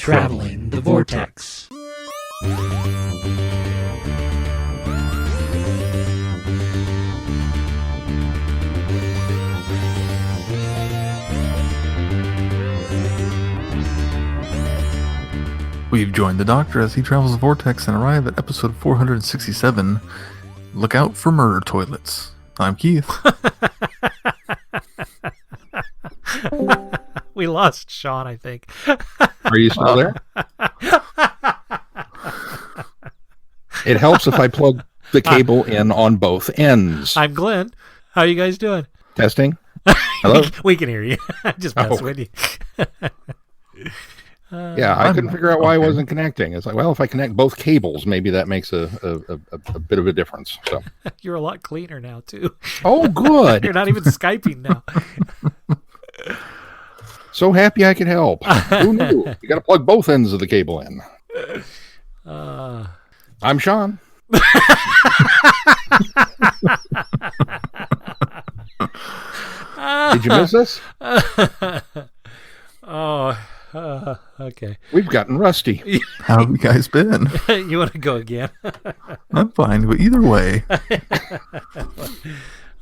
Traveling the Vortex. We've joined the Doctor as he travels the Vortex and arrive at episode 467, Look Out for Murder Toilets. I'm Keith. We lost Sean, I think. Are you still there? It helps if I plug the cable in on both ends. I'm Glenn. How are you guys doing? Testing. Hello? We can hear you. Just mess with you. Yeah, I couldn't figure out why I wasn't connecting. It's like, well, if I connect both cables, maybe that makes a bit of a difference. So You're a lot cleaner now, too. Oh, good. You're not even Skyping now. So happy I could help. Who knew? You got to plug both ends of the cable in. I'm Sean. Did you miss us? Okay. We've gotten rusty. How have you guys been? You want to go again? I'm fine, but either way.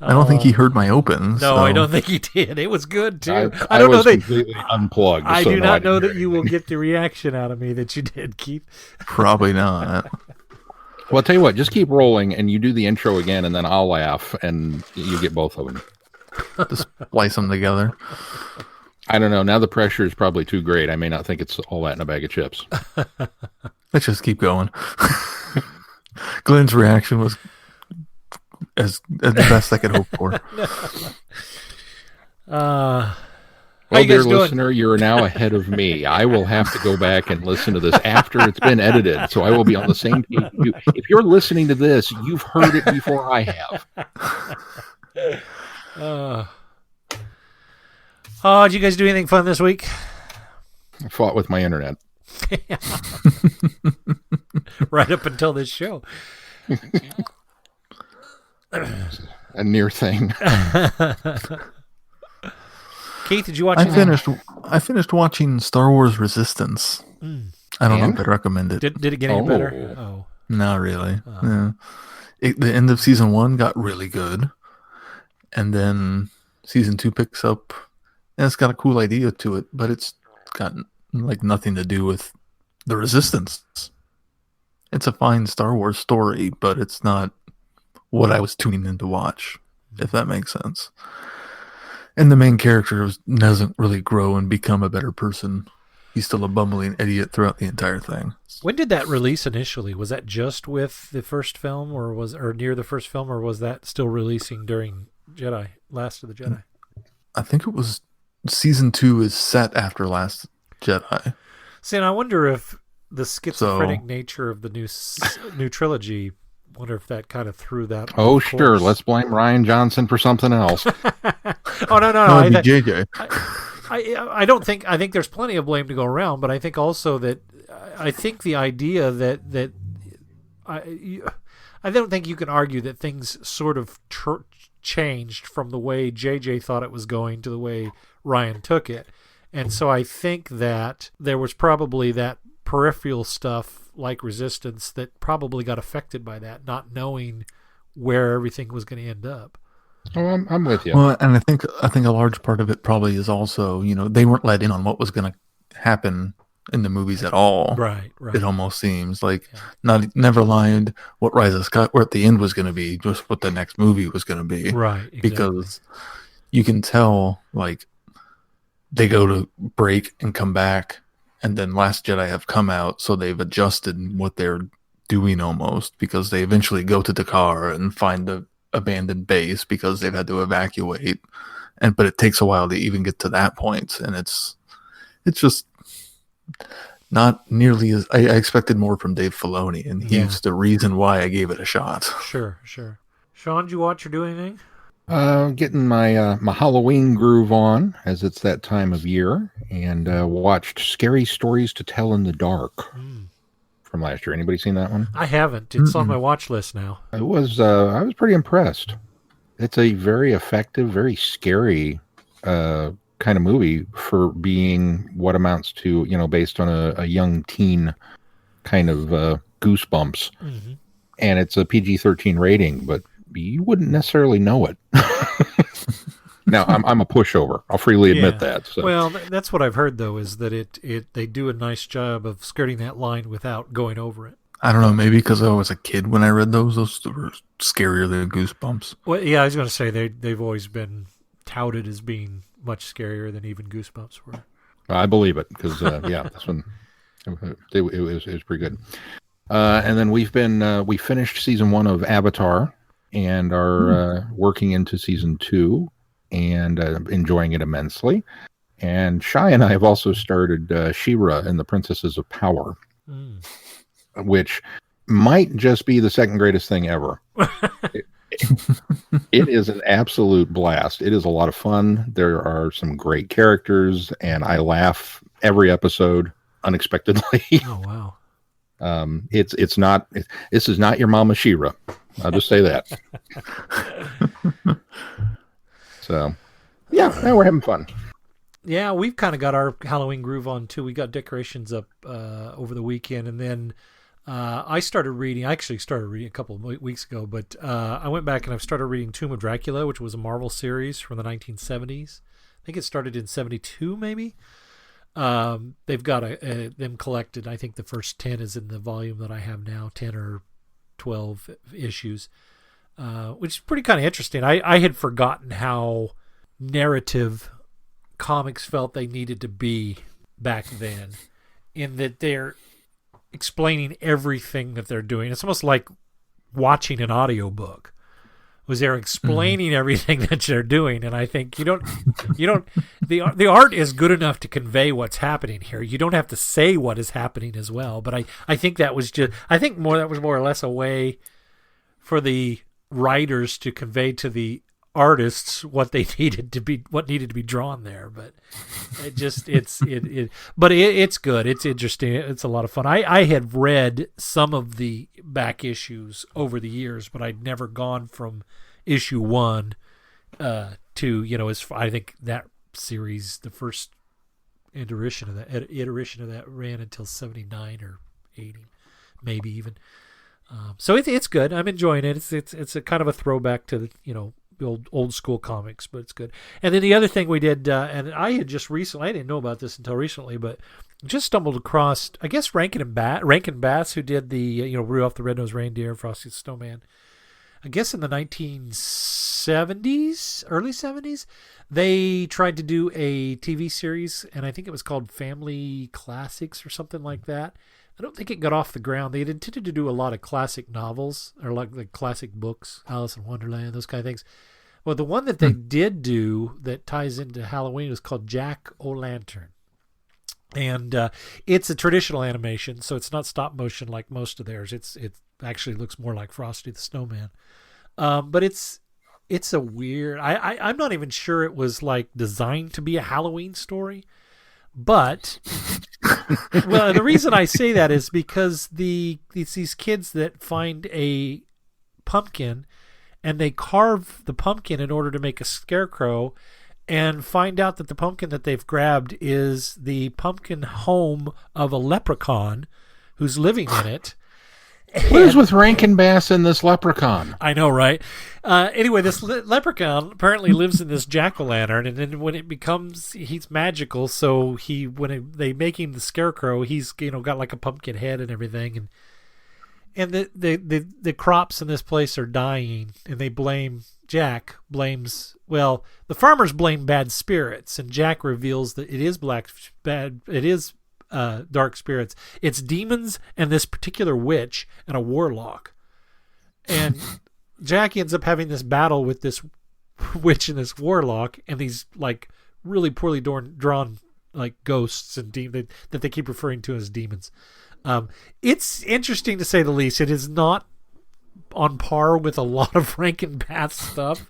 I don't think he heard my open. No, so. I don't think he did. It was good, too. I don't was know completely unplugged. I so do no, not know didn't that hear you will anything. get the reaction out of me that you did, Keith. Probably not. Well, I'll tell you what, just keep rolling and you do the intro again and then I'll laugh and you get both of them. Just splice them together. I don't know. Now the pressure is probably too great. I may not think it's all that in a bag of chips. Let's just keep going. Glenn's reaction was as the best I could hope for. Well, you dear guys doing? listener, you're now ahead of me. I will have to go back and listen to this after it's been edited, so I will be on the same page as you. If you're listening to this, you've heard it before I have. Did you guys do anything fun this week? I fought with my internet. Right up until this show. A near thing. Keith, did you watch I anything? finished watching Star Wars Resistance. I don't know if I'd recommend it. Did it get any better? Oh. Not really. Yeah. The end of season 1 got really good. And then season 2 picks up. And it's got a cool idea to it, but it's got like nothing to do with the Resistance. It's a fine Star Wars story, but it's not what I was tuning in to watch, if that makes sense. And the main character doesn't really grow and become a better person. He's still a bumbling idiot throughout the entire thing. When did that release initially? Was that just with the first film, or near the first film, or was that still releasing during Last of the Jedi? I think it was season 2 is set after Last Jedi. See, and I wonder if the schizophrenic nature of the new trilogy, wonder if that kind of threw that. Oh, off sure. course. Let's blame Ryan Johnson for something else. Oh no! No, it'd be JJ. I don't think. I think there's plenty of blame to go around, but I think also that I think the idea that I don't think you can argue that things sort of changed from the way JJ thought it was going to the way Ryan took it, and so I think that there was probably that peripheral stuff like Resistance that probably got affected by that, not knowing where everything was going to end up. Oh, I'm with you. Well, and I think a large part of it probably is also, they weren't let in on what was going to happen in the movies at all. Right. It almost seems like never lined what Rise of Skywalker at the end was going to be, just what the next movie was going to be. Right. Exactly. Because you can tell, like, they go to break and come back, and then Last Jedi have come out, so they've adjusted what they're doing almost, because they eventually go to Dakar and find the abandoned base because they've had to evacuate, but it takes a while to even get to that point, and it's just not nearly as I expected more from Dave Filoni, and he's the reason why I gave it a shot. Sure. Sean, did you watch or do anything? Getting my my Halloween groove on, as it's that time of year, and watched Scary Stories to Tell in the Dark from last year. Anybody seen that one? I haven't. It's on my watch list now. I was pretty impressed. It's a very effective, very scary kind of movie for being what amounts to, based on a young teen kind of Goosebumps. Mm-hmm. And it's a PG-13 rating, but you wouldn't necessarily know it. Now, I'm a pushover. I'll freely admit that. So. Well, that's what I've heard, though, is that they do a nice job of skirting that line without going over it. I don't know, maybe because I was a kid when I read those. Those were scarier than Goosebumps. Well, yeah, I was going to say they've always been touted as being much scarier than even Goosebumps were. I believe it, because, that's when it was pretty good. And then we finished season 1 of Avatar and are working into season 2 and enjoying it immensely. And Shai and I have also started She-Ra and the Princesses of Power, which might just be the second greatest thing ever. It is an absolute blast. It is a lot of fun. There are some great characters, and I laugh every episode unexpectedly. Oh, wow. This is not your Mama She-Ra. I'll just say that. So, we're having fun. Yeah, we've kind of got our Halloween groove on too. We got decorations up over the weekend, and then I started reading. I actually started reading a couple of weeks ago, but I went back and I've started reading Tomb of Dracula, which was a Marvel series from the 1970s. I think it started in 72, maybe. They've got them collected. I think the first 10 is in the volume that I have now, 10 or 12 issues, which is pretty kind of interesting. I had forgotten how narrative comics felt they needed to be back then, in that they're explaining everything that they're doing. It's almost like watching an audiobook. Was they're explaining everything that they're doing, and I think the art is good enough to convey what's happening here. You don't have to say what is happening as well. But I think that was more or less a way for the writers to convey to the artists what needed to be drawn there. But it's good. It's interesting. It's a lot of fun. I had read some of the back issues over the years, but I'd never gone from issue 1 to, I think that series, the first iteration of that ran until 79 or 80, maybe even. So it's good. I'm enjoying it. It's a kind of a throwback to the old school comics, but it's good. And then the other thing we did, and I had just recently, I didn't know about this until recently, but just stumbled across, I guess, Rankin Bass, who did the Rudolph the Red-Nosed Reindeer, Frosty the Snowman. I guess in the 1970s, early 70s, they tried to do a TV series, and I think it was called Family Classics or something like that. I don't think it got off the ground. They had intended to do a lot of classic novels, or like classic books, Alice in Wonderland, those kind of things. Well, the one that they did do that ties into Halloween is called Jack-O-Lantern. And it's a traditional animation, so it's not stop motion like most of theirs. It actually looks more like Frosty the Snowman. But it's a weird... I'm not even sure it was like designed to be a Halloween story. But, well, the reason I say that is because it's these kids that find a pumpkin and they carve the pumpkin in order to make a scarecrow, and find out that the pumpkin that they've grabbed is the pumpkin home of a leprechaun who's living in it. What is with Rankin Bass and this leprechaun? I know, right? Anyway, this leprechaun apparently lives in this jack-o'-lantern, and then when it becomes, he's magical, so they make him the scarecrow, he's got like a pumpkin head and everything, and the crops in this place are dying, and they blame the farmers blame bad spirits, and Jack reveals that it is dark spirits. It's demons and this particular witch and a warlock. And Jack ends up having this battle with this witch and this warlock and these like really poorly drawn like ghosts and demons that they keep referring to as demons. It's interesting to say the least. It is not on par with a lot of Rankin Bass stuff,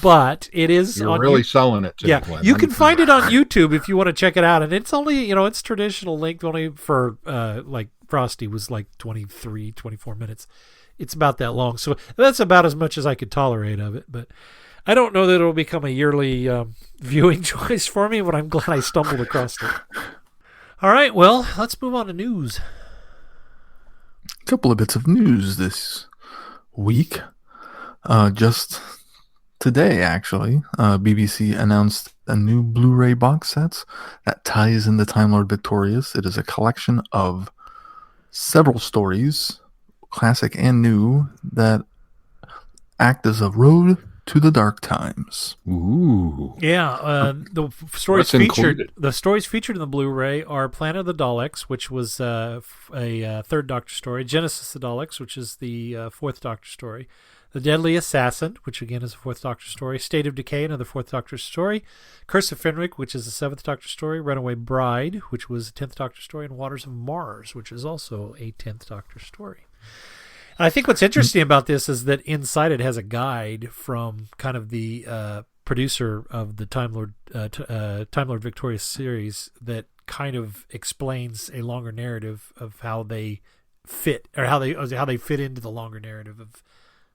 but it is. You're really selling it to me, Glenn. You can find it on YouTube if you want to check it out, and it's only it's traditional length, only for like Frosty was like 23-24 minutes. It's about that long, so that's about as much as I could tolerate of it. But I don't know that it'll become a yearly viewing choice for me, but I'm glad I stumbled across it. All right, well, let's move on to news. A couple of bits of news this week. Just today, actually, BBC announced a new Blu-ray box set that ties into Time Lord Victorious. It is a collection of several stories, classic and new, that act as a road to the dark times. Ooh. Yeah, the stories What's featured. included? The stories featured in the Blu-ray are Planet of the Daleks, which was a third Doctor story; Genesis of the Daleks, which is the fourth Doctor story; The Deadly Assassin, which again is a fourth Doctor story; State of Decay, another fourth Doctor story; Curse of Fenric, which is a seventh Doctor story; Runaway Bride, which was a 10th Doctor story; and Waters of Mars, which is also a 10th Doctor story. I think what's interesting about this is that inside it has a guide from kind of the producer of the Time Lord Victorious series that kind of explains a longer narrative of how they fit, or how they fit into the longer narrative of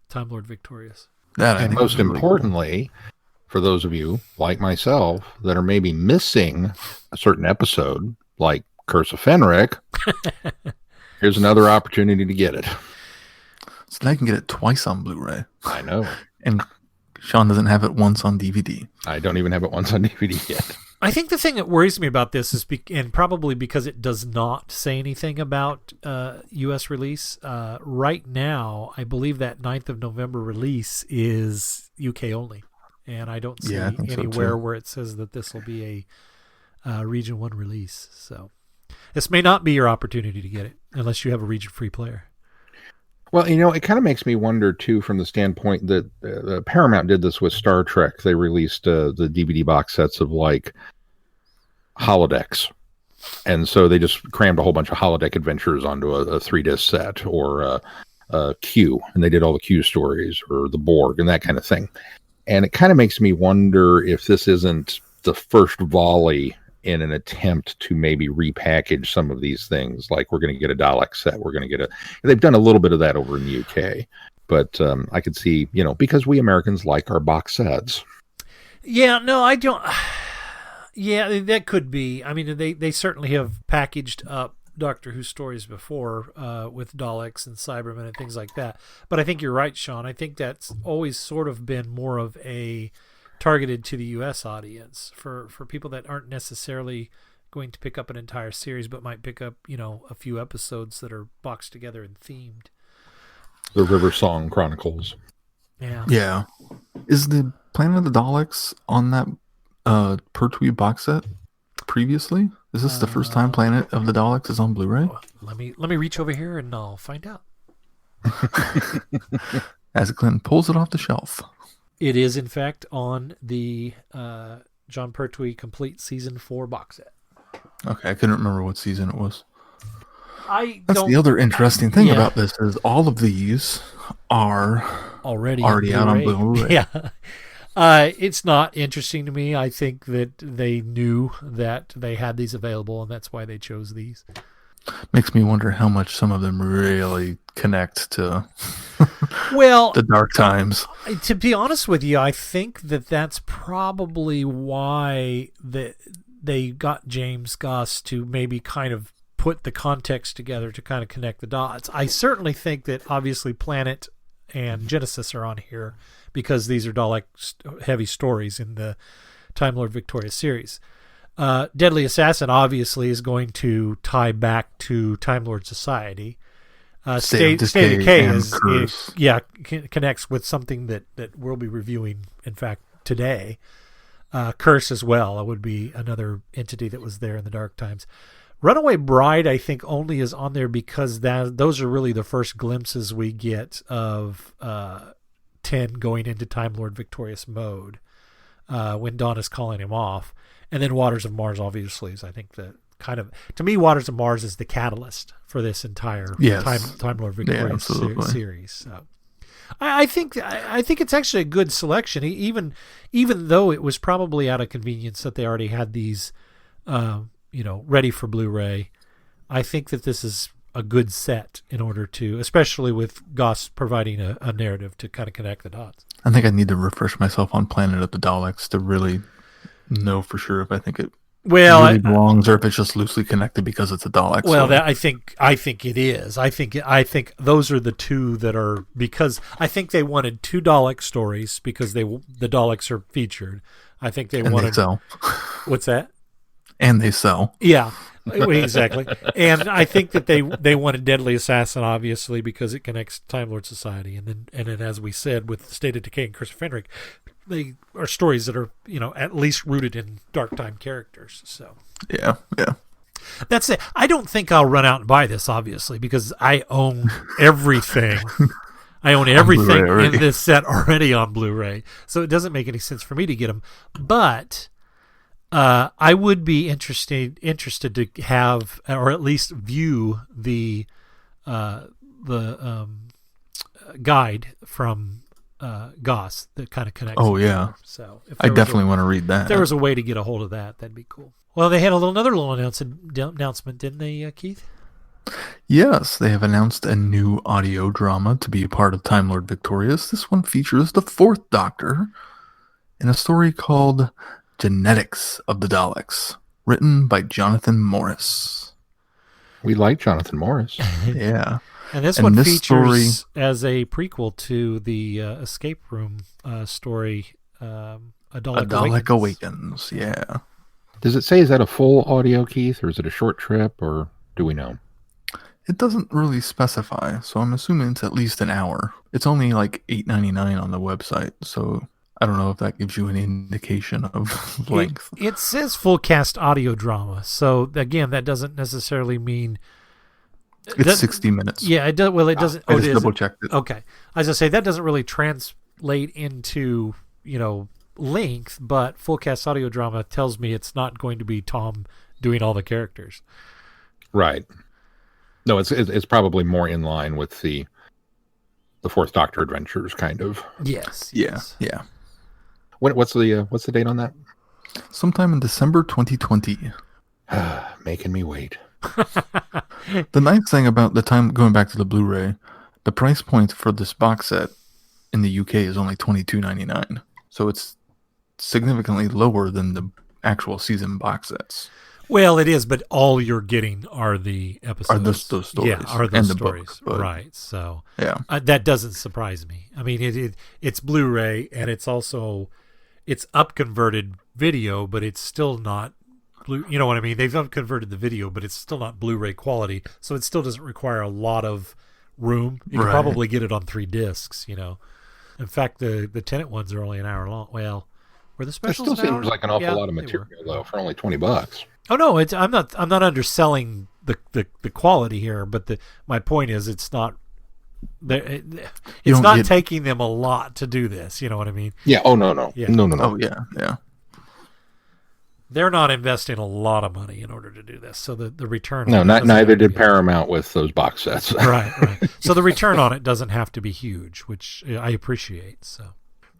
Time Lord Victorious. That I And think most is really importantly, for those of you like myself that are maybe missing a certain episode, like Curse of Fenric, here's another opportunity to get it. cool. So now you can get it twice on Blu-ray, I know. and Sean doesn't have it once on DVD. I don't even have it once on DVD yet. I think the thing that worries me about this is, and probably because it does not say anything about U.S. release, right now, I believe that 9th of November release is UK only. And I don't see Yeah, I think so, anywhere too. where it says that this will be a Region 1 release. So this may not be your opportunity to get it unless you have a Region Free player. Well, it kind of makes me wonder, too, from the standpoint that Paramount did this with Star Trek. They released the DVD box sets of, like, holodecks. And so they just crammed a whole bunch of holodeck adventures onto a 3-disc set, or a Q, and they did all the Q stories, or the Borg, and that kind of thing. And it kind of makes me wonder if this isn't the first volley in an attempt to maybe repackage some of these things. Like, we're going to get a Dalek set. We're going to get they've done a little bit of that over in the UK, but I could see, because we Americans like our box sets. Yeah, no, I don't. Yeah, that could be. I mean, they certainly have packaged up Doctor Who stories before with Daleks and Cybermen and things like that. But I think you're right, Sean. I think that's always sort of been more of a targeted to the U.S. audience for people that aren't necessarily going to pick up an entire series, but might pick up, a few episodes that are boxed together and themed. The River Song Chronicles. Yeah. Yeah. Is the Planet of the Daleks on that Pertwee box set previously? Is this the first time Planet of the Daleks is on Blu-ray? Let me reach over here and I'll find out. As Clinton pulls it off the shelf. It is, in fact, on the John Pertwee Complete Season 4 box set. Okay, I couldn't remember what season it was. That's That's the other interesting thing about this is all of these are already out on Blu-ray. Yeah. It's not interesting to me. I think that they knew that they had these available, and that's why they chose these. Makes me wonder how much some of them really connect to Well, the dark times. to be honest with you, I think that that's probably why they got James Goss to maybe kind of put the context together to kind of connect the dots. I certainly think that obviously Planet and Genesis are on here because these are Dalek heavy stories in the Time Lord Victorious series. Deadly Assassin obviously is going to tie back to Time Lord Society. State of Decay connects with something that we'll be reviewing, in fact, today. Curse as well. It would be another entity that was there in the Dark Times. Runaway Bride, I think, only is on there because those are really the first glimpses we get of 10 going into Time Lord Victorious mode when Dawn is calling him off. And then Waters of Mars, obviously, is, I think, the kind of, to me, Waters of Mars is the catalyst for this entire Time Lord Victorious series. So I think it's actually a good selection, even though it was probably out of convenience that they already had these, ready for Blu-ray. I think that this is a good set in order to, especially with Goss providing a narrative to kind of connect the dots. I think I need to refresh myself on Planet of the Daleks to really know for sure if I think it really belongs or if it's just loosely connected because it's a Dalek. Well, I think it is. I think those are the two that are, because I think they wanted two Dalek stories because the Daleks are featured. I think they wanted. They sell. What's that? And they sell. Yeah. Exactly. And I think that they wanted Deadly Assassin, obviously, because it connects Time Lord Society. And then as we said, with State of Decay and Curse of Fenric, they are stories that are, at least rooted in Dark Time characters. So yeah. That's it. I don't think I'll run out and buy this, obviously, because I own everything. I own everything in this set already on Blu-ray. So it doesn't make any sense for me to get them. But I would be interested to have, or at least view the guide from Goss that kind of connects. Oh yeah. So I definitely want to read that. If there was a way to get a hold of that, that'd be cool. Well, they had another little announcement, didn't they, Keith? Yes, they have announced a new audio drama to be a part of Time Lord Victorious. This one features the Fourth Doctor in a story called Genetics of the Daleks, written by Jonathan Morris. We like Jonathan Morris. Yeah. And this one features as a prequel to the escape room story, A Dalek Awakens. Yeah. Does it say, is that a full audio, Keith, or is it a short trip, or do we know? It doesn't really specify, so I'm assuming it's at least an hour. It's only like $8.99 on the website, so I don't know if that gives you any indication of length. It says full cast audio drama, so again, that doesn't necessarily mean it's 60 minutes. Yeah, it does. Well, it doesn't. I just double checked it. Okay, as I say, that doesn't really translate into length, but full cast audio drama tells me it's not going to be Tom doing all the characters. Right. No, it's probably more in line with the Fourth Doctor adventures, kind of. Yes. Yeah. What's the date on that? Sometime in December 2020. Making me wait. The nice thing about the time, going back to the Blu-ray, the price point for this box set in the UK is only $22.99. So it's significantly lower than the actual season box sets. Well, it is, but all you're getting are the episodes. Are those stories. Yeah, are those and stories. The book, right. So yeah, that doesn't surprise me. I mean, it's Blu-ray, and it's also, it's up-converted video, but it's still not, you know what I mean? They've up-converted the video, but it's still not Blu-ray quality, so it still doesn't require a lot of room. You can probably get it on 3 discs, In fact, the Tenet ones are only an hour long. Well, were the specials It still seems like an awful lot of material, though, for only $20. Oh no, I'm not underselling the quality here, but my point is it's not taking them a lot to do this. You know what I mean? Yeah. Oh no. Yeah. No. Oh yeah. They're not investing a lot of money in order to do this, so the return. No, neither did Paramount with those box sets. Right. So the return on it doesn't have to be huge, which I appreciate. So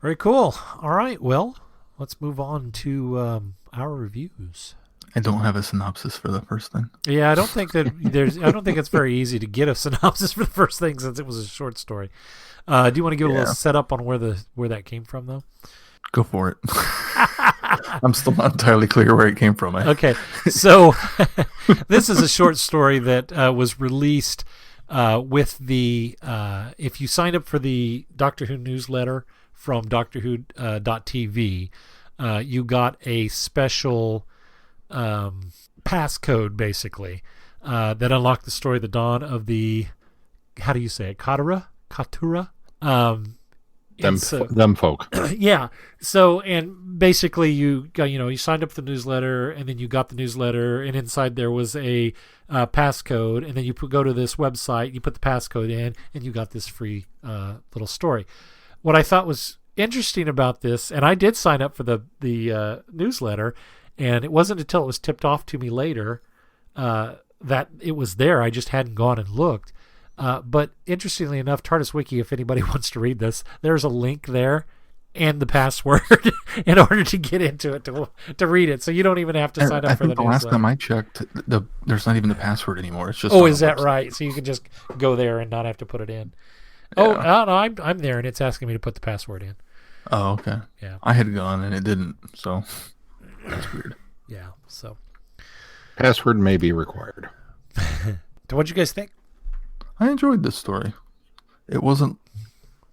very cool. All right, well, let's move on to our reviews. I don't have a synopsis for the first thing. Yeah, I don't think it's very easy to get a synopsis for the first thing since it was a short story. Do you want to give a little setup on where that came from, though? Go for it. I'm still not entirely clear where it came from. Okay, so this is a short story that was released with the if you signed up for the Doctor Who newsletter from DoctorWho.tv, you got a special passcode basically that unlocked the story of the dawn of the, how do you say it, Kotturuh. Them folk. Yeah. So, and basically you signed up for the newsletter, and then you got the newsletter, and inside there was a passcode, and then you go to this website, you put the passcode in, and you got this free little story. What I thought was interesting about this, and I did sign up for the newsletter, and it wasn't until it was tipped off to me later that it was there. I just hadn't gone and looked. But interestingly enough, TARDIS Wiki, if anybody wants to read this, there's a link there and the password in order to get into it to read it. So you don't even have to sign up for the newsletter. Last time I checked, there's not even the password anymore. It's just is that right? So you can just go there and not have to put it in. Yeah. Oh no, I'm there and it's asking me to put the password in. Oh, okay. Yeah, I had gone and it didn't, so that's weird. Yeah, so password may be required. So what'd you guys think? I enjoyed this story. It wasn't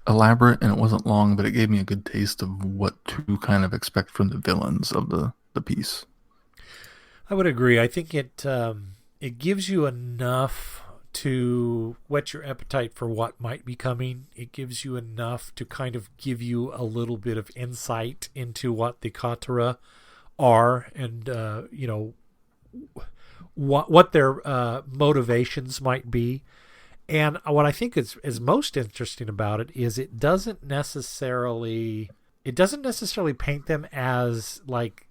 elaborate and it wasn't long, but it gave me a good taste of what to kind of expect from the villains of the piece. I would agree. I think it gives you enough to whet your appetite for what might be coming. It gives you enough to kind of give you a little bit of insight into what the Kotturuh are, and what their motivations might be. And what I think is most interesting about it is it doesn't necessarily paint them as like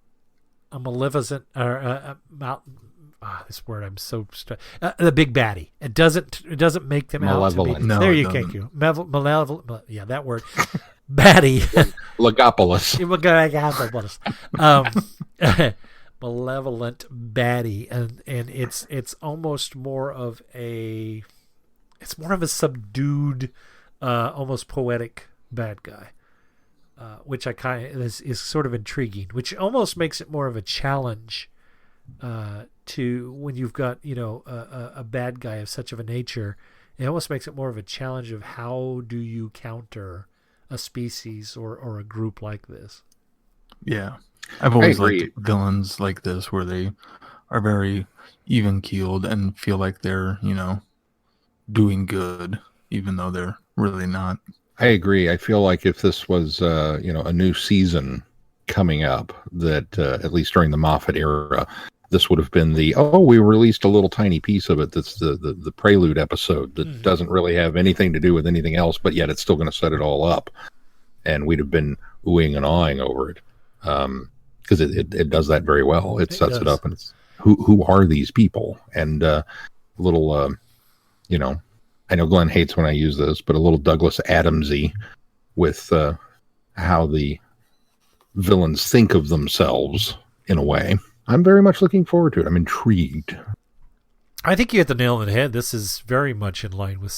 a maleficent or this word I'm so the big baddie. It doesn't make them malevolent. Out to be. No, there you thank you. Malevolent. Yeah, that word. Baddie. Legopolis. Malevolent baddie, and it's almost more of a subdued, almost poetic bad guy, which I kind of is sort of intriguing, which almost makes it more of a challenge to when you've got a bad guy of such of a nature. It almost makes it more of a challenge of how do you counter a species or a group like this. Yeah, I've always liked villains like this where they are very even keeled and feel like they're doing good, even though they're really not. I agree. I feel like if this was, a new season coming up, that at least during the Moffat era, this would have been we released a little tiny piece of it. That's the prelude episode that doesn't really have anything to do with anything else, but yet it's still going to set it all up, and we'd have been oohing and awing over it, because it does that very well. It sets it up, and it's who are these people, and little. I know Glenn hates when I use this, but a little Douglas Adamsy with how the villains think of themselves in a way. I'm very much looking forward to it. I'm intrigued. I think you hit the nail on the head. This is very much in line with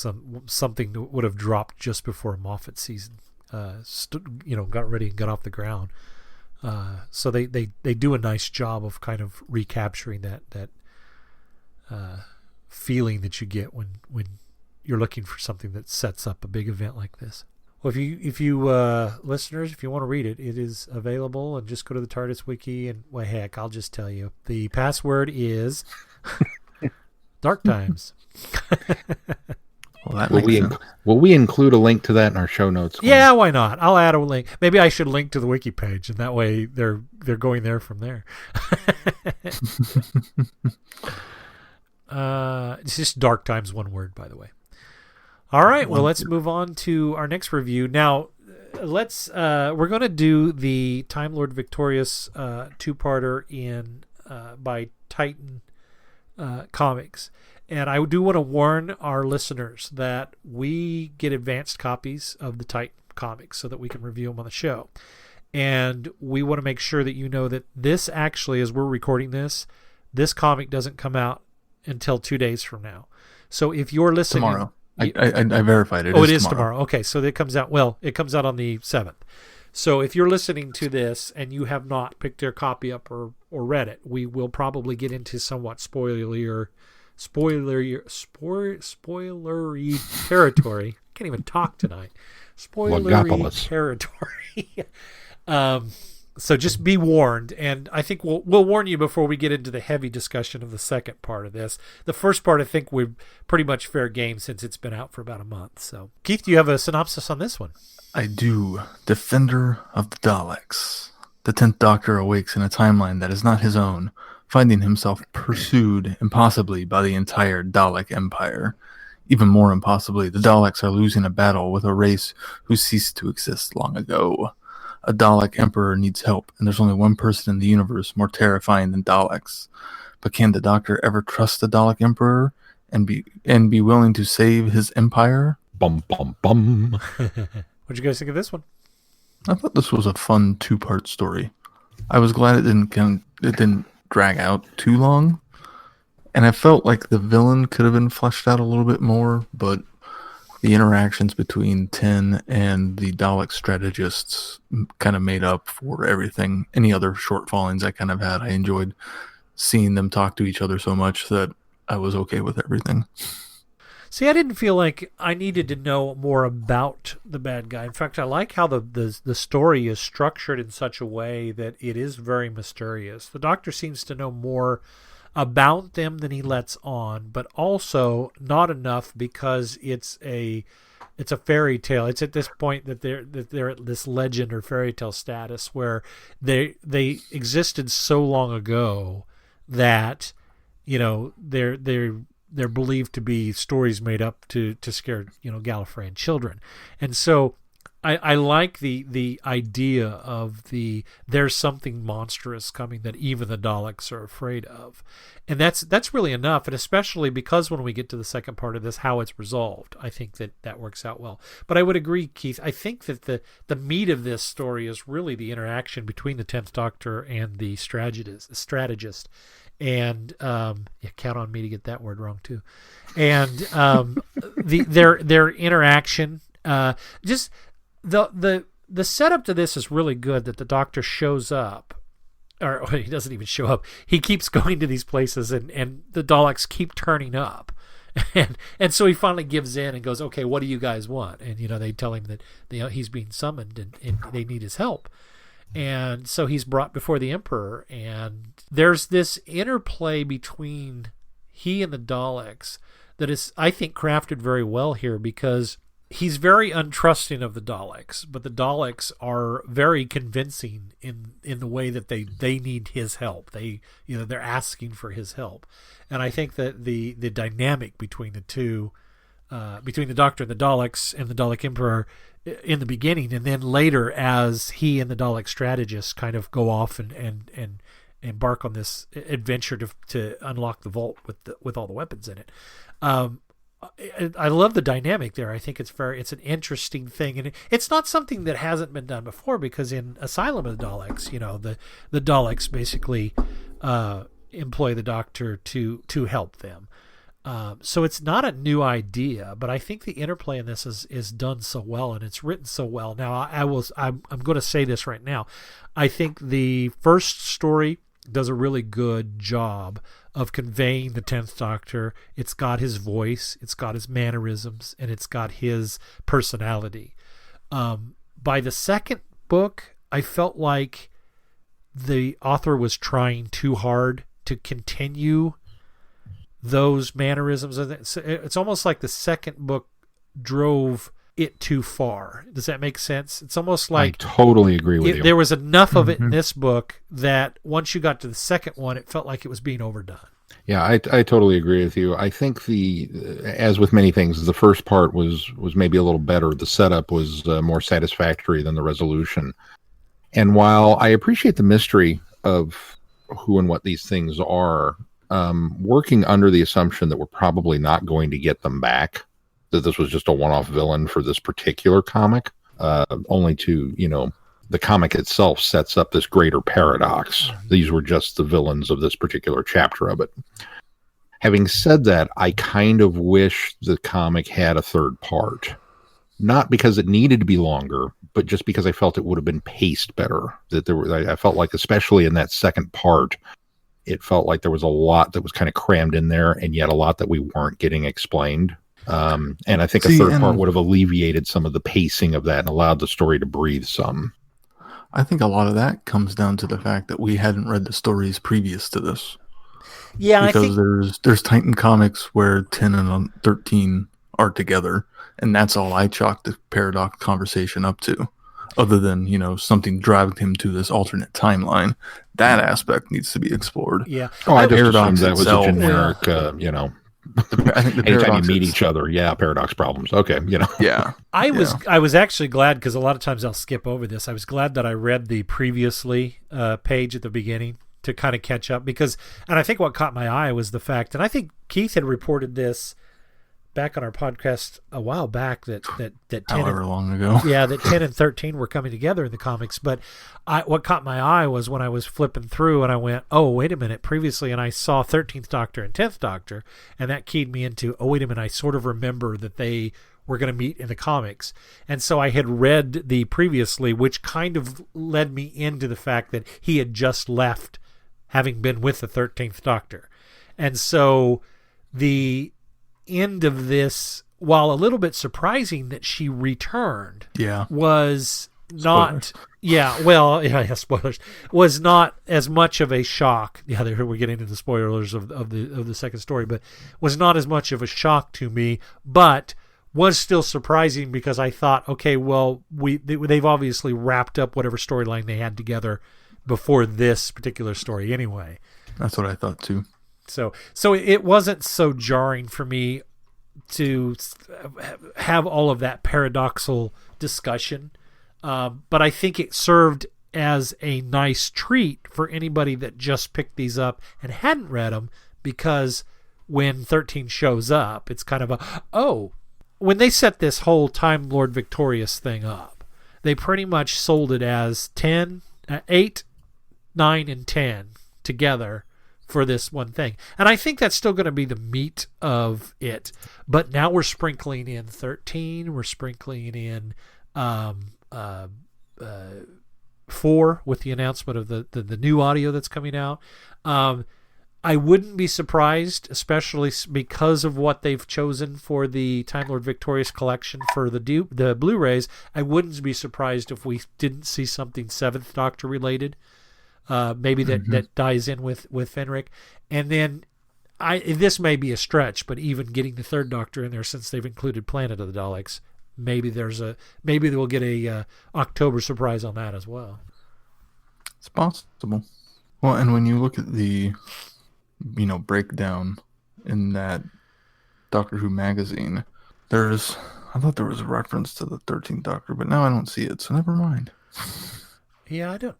something that would have dropped just before Moffat season, got ready and got off the ground. So they do a nice job of kind of recapturing that feeling that you get when you're looking for something that sets up a big event like this. Well, if you listeners, if you want to read it, it is available, and just go to the TARDIS wiki, and well, heck, I'll just tell you. The password is Dark Times. Well, will we include a link to that in our show notes? Yeah, why not? I'll add a link. Maybe I should link to the wiki page, and that way they're going there from there. It's just Dark Times, one word, by the way. All right, well, let's move on to our next review. Now, we're going to do the Time Lord Victorious two-parter by Titan Comics. And I do want to warn our listeners that we get advanced copies of the Titan comics so that we can review them on the show. And we want to make sure that you know that this actually, as we're recording this comic doesn't come out until 2 days from now. So if you're listening... Tomorrow. I verified it. It is tomorrow. Okay, so it comes out on the 7th. So if you're listening to this and you have not picked your copy up or read it, we will probably get into somewhat spoilery territory. I can't even talk tonight. Spoilery territory. So just be warned, and I think we'll warn you before we get into the heavy discussion of the second part of this. The first part, I think we're pretty much fair game since it's been out for about a month. So, Keith, do you have a synopsis on this one? I do. Defender of the Daleks. The 10th Doctor awakes in a timeline that is not his own, finding himself pursued impossibly by the entire Dalek Empire. Even more impossibly, the Daleks are losing a battle with a race who ceased to exist long ago. A Dalek Emperor needs help, and there's only one person in the universe more terrifying than Daleks. But can the Doctor ever trust the Dalek Emperor and be willing to save his empire? Bum bum bum. What'd you guys think of this one? I thought this was a fun 2-part story. I was glad it didn't drag out too long, and I felt like the villain could have been fleshed out a little bit more, but the interactions between Tin and the Dalek strategists kind of made up for everything. Any other shortfallings I kind of had, I enjoyed seeing them talk to each other so much that I was okay with everything. See, I didn't feel like I needed to know more about the bad guy. In fact, I like how the story is structured in such a way that it is very mysterious. The Doctor seems to know more about them than he lets on, but also not enough because it's a fairy tale. It's at this point that they're at this legend or fairy tale status where they existed so long ago that they're believed to be stories made up to scare Gallifreyan children. And so I like the idea of there's something monstrous coming that even the Daleks are afraid of. And that's really enough, and especially because when we get to the second part of this, how it's resolved, I think that works out well. But I would agree, Keith, I think that the meat of this story is really the interaction between the 10th Doctor and the strategist. And count on me to get that word wrong too. And their interaction, just the setup to this is really good. That the Doctor shows up, or he doesn't even show up. He keeps going to these places, and the Daleks keep turning up, and so he finally gives in and goes, "Okay, what do you guys want?" And they tell him that he's being summoned and they need his help. And so he's brought before the Emperor, and there's this interplay between he and the Daleks that is, I think, crafted very well here, because he's very untrusting of the Daleks, but the Daleks are very convincing in the way that they need his help. They're asking for his help. And I think that the dynamic between the two, between the Doctor and the Daleks and the Dalek Emperor in the beginning, and then later as he and the Dalek strategist kind of go off and embark on this adventure to unlock the vault with all the weapons in it. I love the dynamic there. I think it's an interesting thing, and it's not something that hasn't been done before, because in Asylum of the Daleks, the Daleks basically employ the Doctor to help them. So it's not a new idea, but I think the interplay in this is done so well, and it's written so well. Now, I'm going to say this right now. I think the first story does a really good job of conveying the 10th Doctor. It's got his voice, it's got his mannerisms, and it's got his personality. By the second book, I felt like the author was trying too hard to continue those mannerisms. It's almost like the second book drove it too far. Does that make sense? It's almost like I totally agree with you. There was enough of it in this book that once you got to the second one, it felt like it was being overdone. Yeah, I totally agree with you. I think as with many things, the first part was maybe a little better. The setup was more satisfactory than the resolution. And while I appreciate the mystery of who and what these things are, working under the assumption that we're probably not going to get them back, that this was just a one-off villain for this particular comic, only to, the comic itself sets up this greater paradox. These were just the villains of this particular chapter of it. Having said that, I kind of wish the comic had a third part. Not because it needed to be longer, but just because I felt it would have been paced better. I felt like, especially in that second part, it felt like there was a lot that was kind of crammed in there, and yet a lot that we weren't getting explained. And I think a third part would have alleviated some of the pacing of that and allowed the story to breathe some. I think a lot of that comes down to the fact that we hadn't read the stories previous to this. Yeah, because there's Titan comics where 10 and 13 are together, and that's all I chalked the paradox conversation up to. Other than, something dragged him to this alternate timeline. That aspect needs to be explored. Yeah. I just assumed that was a generic, I think the anytime you meet each other, paradox problems. Okay, Yeah. I was actually glad, because a lot of times I'll skip over this. I was glad that I read the previously page at the beginning to kind of catch up, and I think what caught my eye was the fact, and I think Keith had reported this back on our podcast a while back that 10 However long ago. yeah, that 10 and 13 were coming together in the comics. But what caught my eye was when I was flipping through and I went, oh, wait a minute, previously, and I saw 13th Doctor and 10th Doctor, and that keyed me into, oh, wait a minute, I sort of remember that they were going to meet in the comics. And so I had read the previously, which kind of led me into the fact that he had just left, having been with the 13th Doctor. And so the end of this, while a little bit surprising that she returned, was not spoilers, was not as much of a shock. We're getting into the spoilers of the second story, but was not as much of a shock to me, but was still surprising because I thought, okay, well, they've obviously wrapped up whatever storyline they had together before this particular story anyway. That's what I thought too. So it wasn't so jarring for me to have all of that paradoxical discussion, but I think it served as a nice treat for anybody that just picked these up and hadn't read them, because when 13 shows up, it's kind of when they set this whole Time Lord Victorious thing up, they pretty much sold it as 8, 9, and 10 together for this one thing. And I think that's still going to be the meat of it. But now we're sprinkling in 13. We're sprinkling in 4 with the announcement of the new audio that's coming out. I wouldn't be surprised, especially because of what they've chosen for the Time Lord Victorious collection for the Blu-rays. I wouldn't be surprised if we didn't see something 7th Doctor related. Maybe that dies in with Fenric. And then this may be a stretch, but even getting the 3rd Doctor in there, since they've included Planet of the Daleks, maybe we'll get a October surprise on that as well. It's possible. Well, and when you look at the breakdown in that Doctor Who magazine, I thought there was a reference to the 13th Doctor, but now I don't see it, so never mind. Yeah, I don't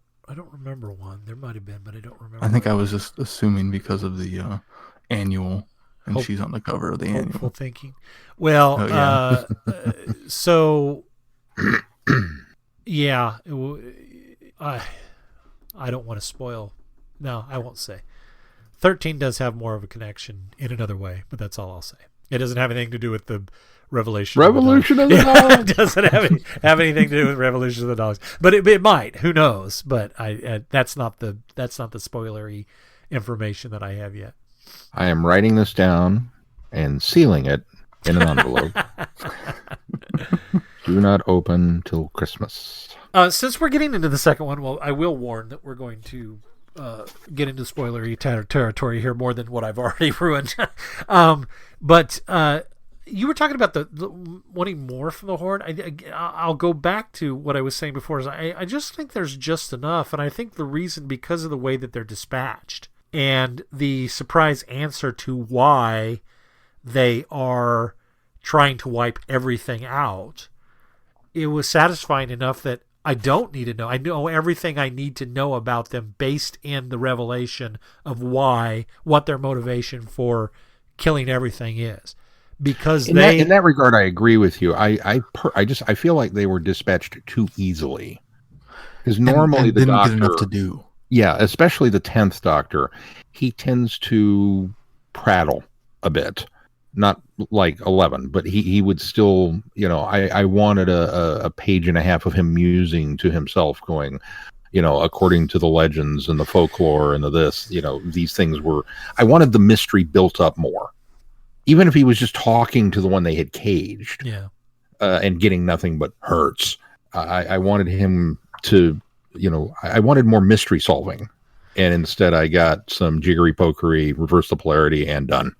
remember one. There might have been, but I don't remember. I think I was just assuming because of the annual, and she's on the cover of the annual. Hopeful thinking. Well, so yeah, I don't want to spoil. No, I won't say. 13 does have more of a connection in another way, but that's all I'll say. It doesn't have anything to do with the Revolution of the Daleks. It doesn't have anything to do with Revolution of the Daleks, but it might. Who knows? But that's not the spoilery information that I have yet. I am writing this down and sealing it in an envelope. Do not open till Christmas. Since we're getting into the second one, well, I will warn that we're going to get into spoilery territory here more than what I've already ruined. But you were talking about the wanting more from the Horde. I'll go back to what I was saying before. Is I just think there's just enough, and I think the reason, because of the way that they're dispatched and the surprise answer to why they are trying to wipe everything out, it was satisfying enough that I don't need to know. I know everything I need to know about them based in the revelation of what their motivation for killing everything is. Because in that regard, I agree with you. I feel like they were dispatched too easily. Because normally and the didn't Doctor, get enough to do. Yeah, especially the 10th Doctor, he tends to prattle a bit. Not like 11, but he would still, I wanted a page and a half of him musing to himself, going, according to the legends and the folklore and these things were, I wanted the mystery built up more. Even if he was just talking to the one they had caged, and getting nothing but hurts. I wanted him to, I wanted more mystery solving. And instead I got some jiggery pokery, reverse the polarity, and done.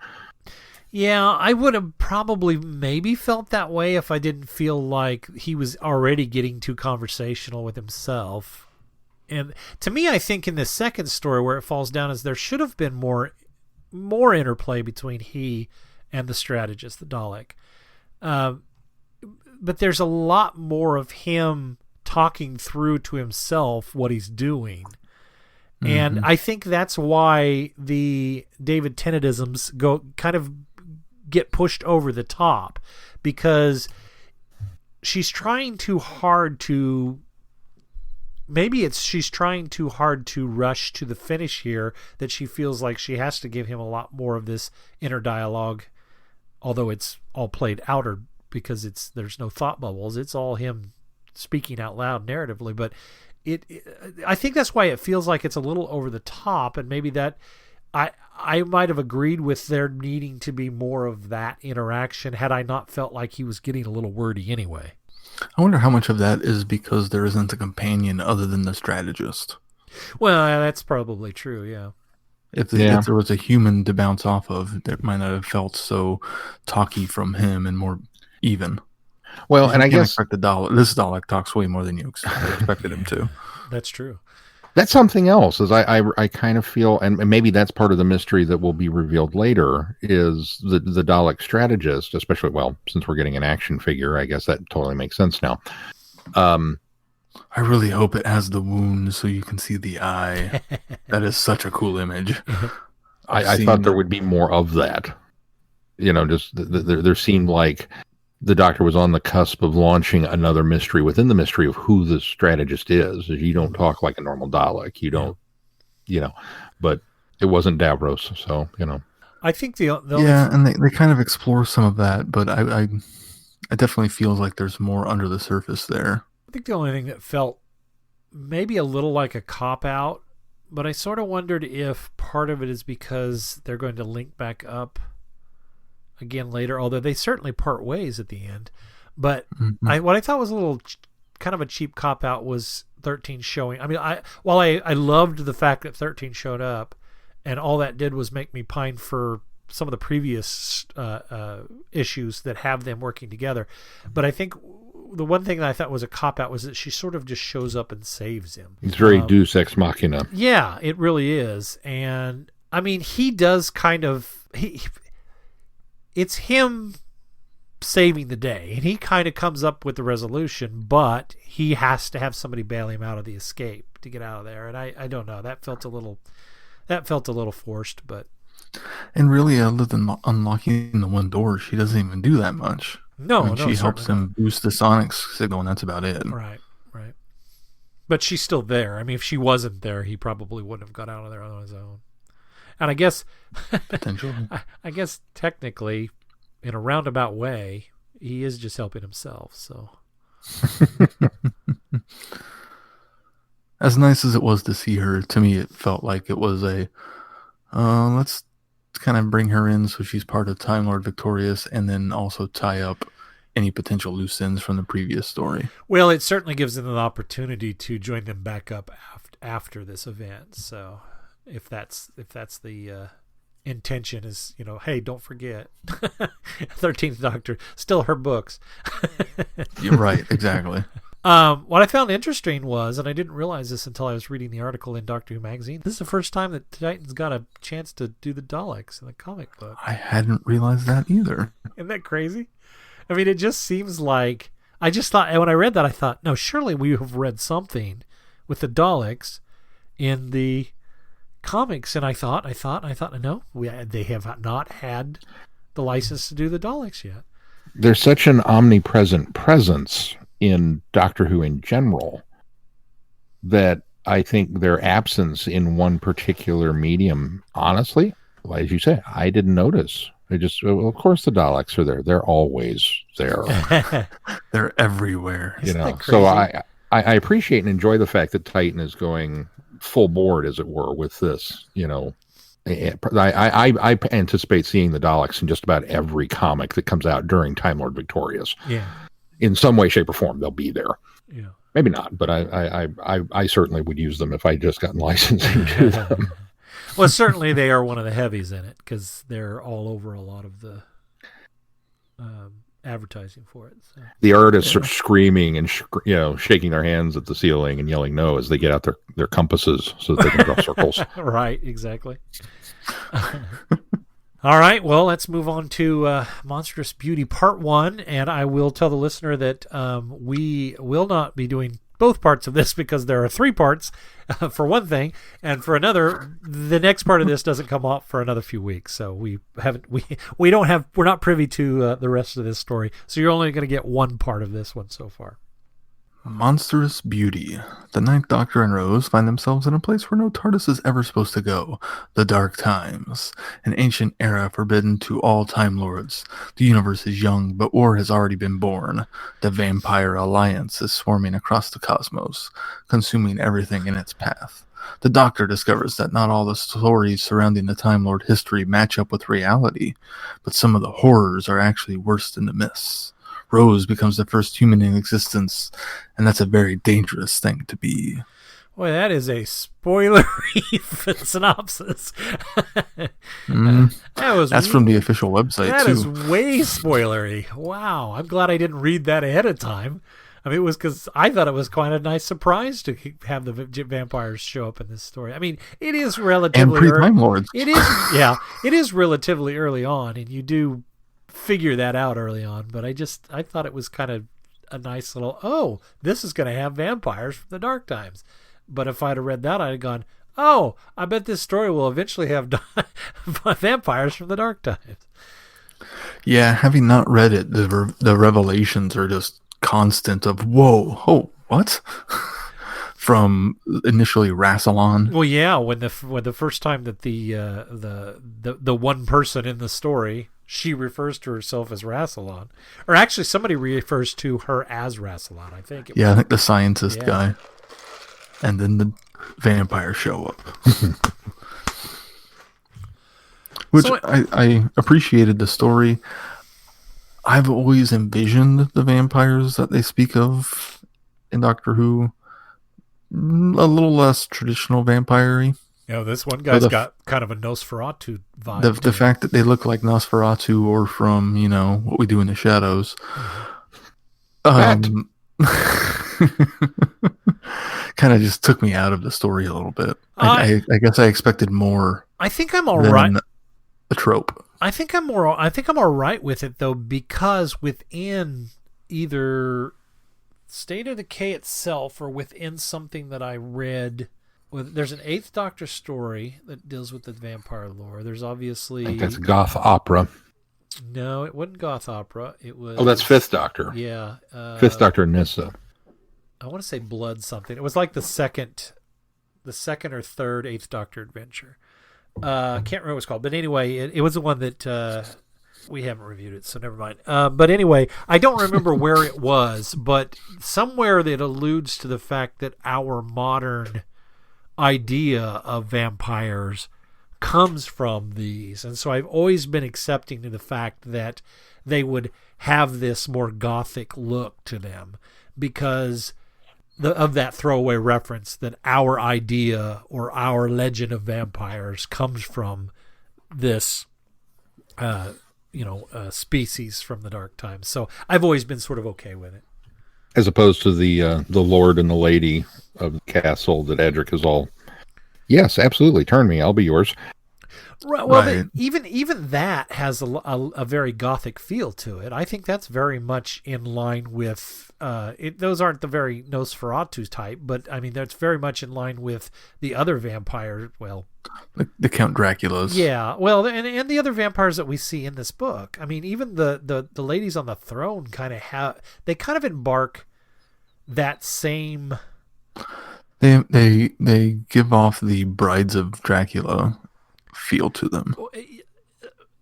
Yeah, I would have probably maybe felt that way if I didn't feel like he was already getting too conversational with himself. And to me, I think in the second story where it falls down is there should have been more interplay between he and the strategist, the Dalek. But there's a lot more of him talking through to himself what he's doing. Mm-hmm. And I think that's why the David Tennantisms get pushed over the top, because she's trying too hard to. Maybe she's trying too hard to rush to the finish here, that she feels like she has to give him a lot more of this inner dialogue, although it's all played outer because there's no thought bubbles. It's all him speaking out loud narratively, but I think that's why it feels like it's a little over the top, and maybe that I might have agreed with there needing to be more of that interaction had I not felt like he was getting a little wordy anyway. I wonder how much of that is because there isn't a companion other than the strategist. Well, that's probably true, yeah. If there was a human to bounce off of, it might not have felt so talky from him and more even. Well, and I guess this Dalek talks way more than you expected him to. That's true. That's something else. Is I kind of feel, and maybe that's part of the mystery that will be revealed later, is the Dalek strategist, especially, well, since we're getting an action figure, I guess that totally makes sense now. I really hope it has the wound so you can see the eye. That is such a cool image. I thought there would be more of that. Just there seemed like the Doctor was on the cusp of launching another mystery within the mystery of who the strategist is. You don't talk like a normal Dalek. You don't, but it wasn't Davros. So, I think the and they kind of explore some of that, but I definitely feel like there's more under the surface there. I think the only thing that felt maybe a little like a cop-out, but I sort of wondered if part of it is because they're going to link back up again later, although they certainly part ways at the end. But what I thought was a little kind of a cheap cop-out was 13 showing. I mean, while I loved the fact that 13 showed up, and all that did was make me pine for some of the previous issues that have them working together. But I think the one thing that I thought was a cop-out was that she sort of just shows up and saves him. It's very Deus Ex Machina. Yeah, it really is. And, I mean, he does kind of... It's him saving the day, and he kind of comes up with the resolution, but he has to have somebody bail him out of the escape to get out of there. And I don't know, that felt a little forced, but and really, other than unlocking the one door, she doesn't even do that much. No, she helps him boost the sonic signal, and that's about it. Right. But she's still there. I mean, if she wasn't there, he probably wouldn't have got out of there on his own. And I guess potentially, I guess technically, in a roundabout way, he is just helping himself. So, as nice as it was to see her, to me, it felt like it was a let's kind of bring her in so she's part of Time Lord Victorious, and then also tie up any potential loose ends from the previous story. Well, it certainly gives them an opportunity to join them back up after this event. So. If that's the intention is, hey, don't forget 13th Doctor, still her books. You're right, exactly. What I found interesting was, and I didn't realize this until I was reading the article in Doctor Who magazine, this is the first time that Titans got a chance to do the Daleks in the comic book. I hadn't realized that either. Isn't that crazy? I mean, it just seems like, I just thought, when I read that, I thought, no, surely we have read something with the Daleks in the comics, and I thought, no, they have not had the license to do the Daleks yet. There's such an omnipresent presence in Doctor Who in general that I think their absence in one particular medium, honestly, as you say, I didn't notice. Of course the Daleks are there. They're always there. They're everywhere. So I appreciate and enjoy the fact that Titan is going full board, as it were, with this. I anticipate seeing the Daleks in just about every comic that comes out during Time Lord Victorious. Yeah, in some way, shape, or form, they'll be there. Yeah, maybe not, but I certainly would use them if I just gotten licensing to them. Well, certainly they are one of the heavies in it because they're all over a lot of the advertising for it. So. The artists are screaming and shaking their hands at the ceiling and yelling no as they get out their compasses so that they can draw circles. Right, exactly. All right, well, let's move on to Monstrous Beauty Part 1, and I will tell the listener that we will not be doing both parts of this because there are 3 parts for one thing, and for another, the next part of this doesn't come out for another few weeks. So we're not privy to the rest of this story. So you're only going to get one part of this one so far. Monstrous Beauty. The Ninth Doctor and Rose find themselves in a place where no TARDIS is ever supposed to go. The Dark Times. An ancient era forbidden to all Time Lords. The universe is young, but war has already been born. The Vampire Alliance is swarming across the cosmos, consuming everything in its path. The Doctor discovers that not all the stories surrounding the Time Lord history match up with reality, but some of the horrors are actually worse than the myths. Rose becomes the first human in existence, and that's a very dangerous thing to be. Boy, that is a spoilery synopsis. That's from the official website, that too. That is way spoilery. Wow, I'm glad I didn't read that ahead of time. I mean, it was because I thought it was quite a nice surprise to have the vampires show up in this story. I mean, it is relatively... And pre-Time Lords. It is relatively early on, and you do figure that out early on, but I thought it was kind of a nice little, this is going to have vampires from the Dark Times. But if I'd have read that, I'd have gone, I bet this story will eventually have vampires from the Dark Times. Yeah, having not read it, the revelations are just constant of, what? From initially Rassilon. Well, yeah, when the first time that the one person in the story, she refers to herself as Rassilon, or actually somebody refers to her as Rassilon. I think. I think the scientist guy, and then the vampires show up. Which I appreciated the story. I've always envisioned the vampires that they speak of in Doctor Who a little less traditional vampire-y. This one guy's got kind of a Nosferatu vibe. The fact that they look like Nosferatu or from, What We Do in the Shadows. Kind of just took me out of the story a little bit. I guess I expected more. I think I'm all right. A trope. I think I'm all right with it though, because within either State of Decay itself or within something that I read, there's an 8th Doctor story that deals with the vampire lore. There's obviously... I think that's Goth Opera. No, it wasn't Goth Opera. It was... Oh, that's 5th Doctor. Yeah. 5th Doctor Nyssa. I want to say Blood something. It was like the second or third 8th Doctor adventure. Can't remember what it's called. But anyway, it was the one that... we haven't reviewed it, so never mind. But anyway, I don't remember where it was, but somewhere that alludes to the fact that our modern idea of vampires comes from these. And so I've always been accepting to the fact that they would have this more gothic look to them because of that throwaway reference that our idea or our legend of vampires comes from this species from the Dark Times. So I've always been sort of okay with it. As opposed to the Lord and the Lady of the castle that Edric is all, yes, absolutely, turn me, I'll be yours. Right. Well, right. Even that has a very gothic feel to it. I think that's very much in line with those aren't the very Nosferatu type, but I mean that's very much in line with the other vampire. Well, the Count Draculas. Yeah. Well, and the other vampires that we see in this book. I mean, even the ladies on the throne kind of embark that same. They give off the Brides of Dracula feel to them.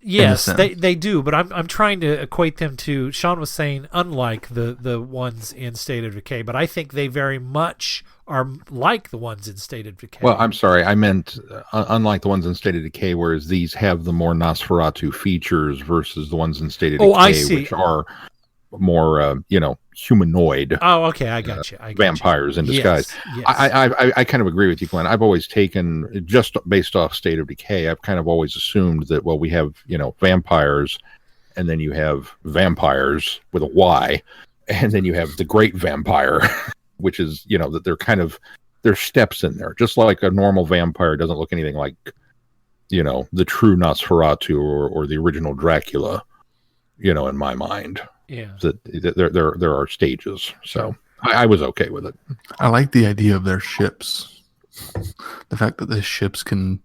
Yes, they do, but I'm trying to equate them to, Sean was saying, unlike the ones in State of Decay, but I think they very much are like the ones in State of Decay. Well, I'm sorry, I meant unlike the ones in State of Decay, whereas these have the more Nosferatu features versus the ones in State of Decay, I see. Which are more, humanoid. Oh, okay, I got you. Vampires in disguise. Yes. I kind of agree with you, Glenn. I've always taken, just based off State of Decay, I've kind of always assumed that, well, we have, vampires, and then you have vampires with a Y, and then you have the Great Vampire, which is, that they're kind of, there's steps in there. Just like a normal vampire doesn't look anything like, the true Nosferatu or the original Dracula, in my mind. Yeah, that there are stages. So I was okay with it. I like the idea of their ships. The fact that the ships can,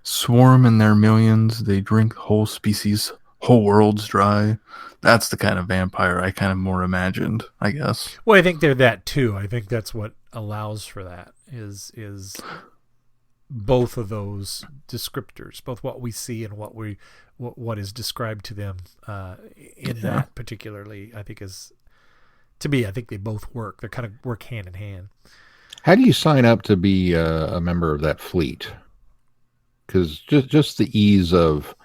swarm in their millions. They drink whole species, whole worlds dry. That's the kind of vampire I kind of more imagined, I guess. Well, I think they're that too. I think that's what allows for that is both of those descriptors, both what we see and what is described to them in that particularly. I think I think they both work. They kind of work hand in hand. How do you sign up to be a member of that fleet? Because just the ease of,